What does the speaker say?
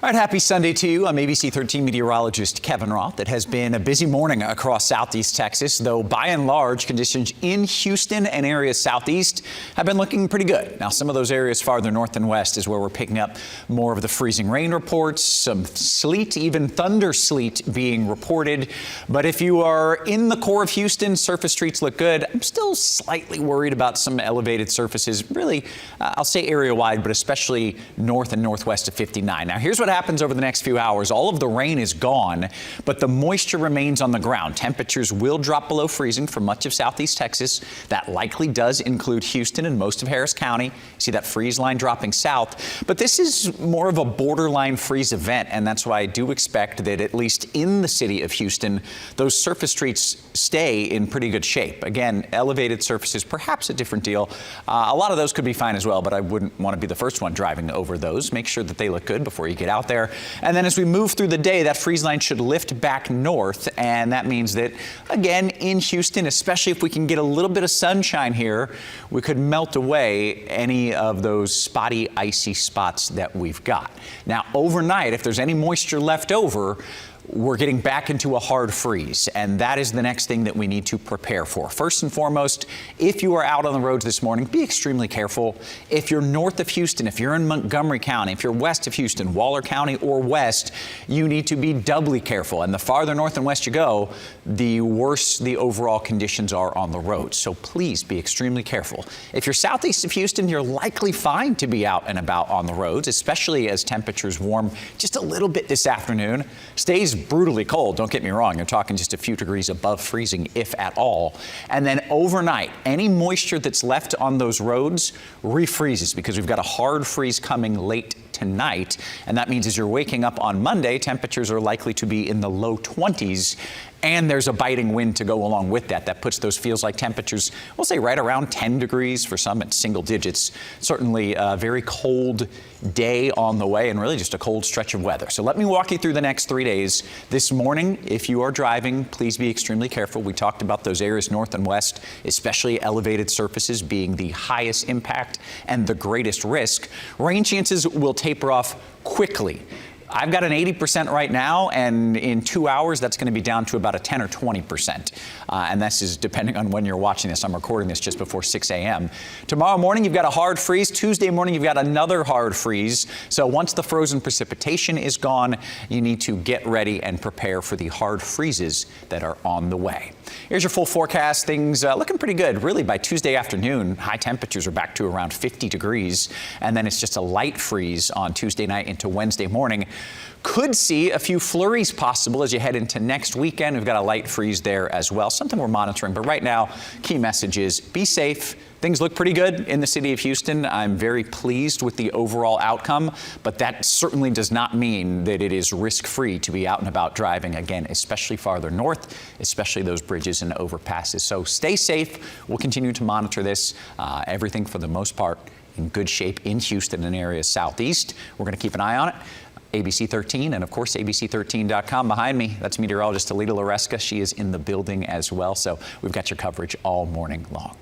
All right, happy Sunday to you. I'm ABC 13 meteorologist Kevin Roth. It has been a busy morning across southeast Texas, though by and large conditions in Houston and areas southeast have been looking pretty good. Now, some of those areas farther north and west is where we're picking up more of the freezing rain reports, some sleet, even thunder sleet being reported. But if you are in the core of Houston, surface streets look good. I'm still slightly worried about some elevated surfaces, really, I'll say area-wide, but especially north and northwest of 59. Now, here's what happens over the next few hours. All of the rain is gone, but the moisture remains on the ground. Temperatures will drop below freezing for much of southeast Texas. That likely does include Houston and most of Harris County. See that freeze line dropping south, but this is more of a borderline freeze event, and that's why I do expect that at least in the city of Houston, those surface streets stay in pretty good shape. Again, elevated surfaces, perhaps a different deal. A lot of those could be fine as well, but I wouldn't want to be the first one driving over those. Make sure that they look good before you get out there. And then as we move through the day, that freeze line should lift back north, and that means that, again, in Houston, especially if we can get a little bit of sunshine here, we could melt away any of those spotty, icy spots that we've got. Now, overnight, if there's any moisture left over, we're getting back into a hard freeze, and that is the next thing that we need to prepare for. First and foremost, if you are out on the roads this morning, be extremely careful. If you're north of Houston, if you're in Montgomery County, if you're west of Houston, Waller County or west, you need to be doubly careful. And the farther north and west you go, the worse the overall conditions are on the roads. So please be extremely careful. If you're southeast of Houston, you're likely fine to be out and about on the roads, especially as temperatures warm just a little bit this afternoon. Stays brutally cold, don't get me wrong. You're talking just a few degrees above freezing, if at all. And then overnight, any moisture that's left on those roads refreezes because we've got a hard freeze coming late tonight. And that means as you're waking up on Monday, temperatures are likely to be in the low 20s. And there's a biting wind to go along with that. That puts those feels-like temperatures, we'll say right around 10 degrees, for some at single digits. Certainly a very cold day on the way and really just a cold stretch of weather. So let me walk you through the next 3 days. This morning, if you are driving, please be extremely careful. We talked about those areas north and west, especially elevated surfaces being the highest impact and the greatest risk. Rain chances will taper off quickly. I've got an 80% right now, and in 2 hours, that's going to be down to about a 10 or 20%. And this is depending on when you're watching this. I'm recording this just before 6 a.m. Tomorrow morning, you've got a hard freeze. Tuesday morning, you've got another hard freeze. So once the frozen precipitation is gone, you need to get ready and prepare for the hard freezes that are on the way. Here's your full forecast. Things looking pretty good. Really, by Tuesday afternoon, high temperatures are back to around 50 degrees. And then it's just a light freeze on Tuesday night into Wednesday morning. Could see a few flurries possible as you head into next weekend. We've got a light freeze there as well, something we're monitoring. But right now, key message is be safe. Things look pretty good in the city of Houston. I'm very pleased with the overall outcome, but that certainly does not mean that it is risk-free to be out and about driving, again, especially farther north, especially those bridges and overpasses. So stay safe. We'll continue to monitor this. Everything, for the most part, in good shape in Houston and areas southeast. We're going to keep an eye on it. ABC 13 and, of course, ABC13.com. Behind me, that's meteorologist Alita Loreska. She is in the building as well, so we've got your coverage all morning long.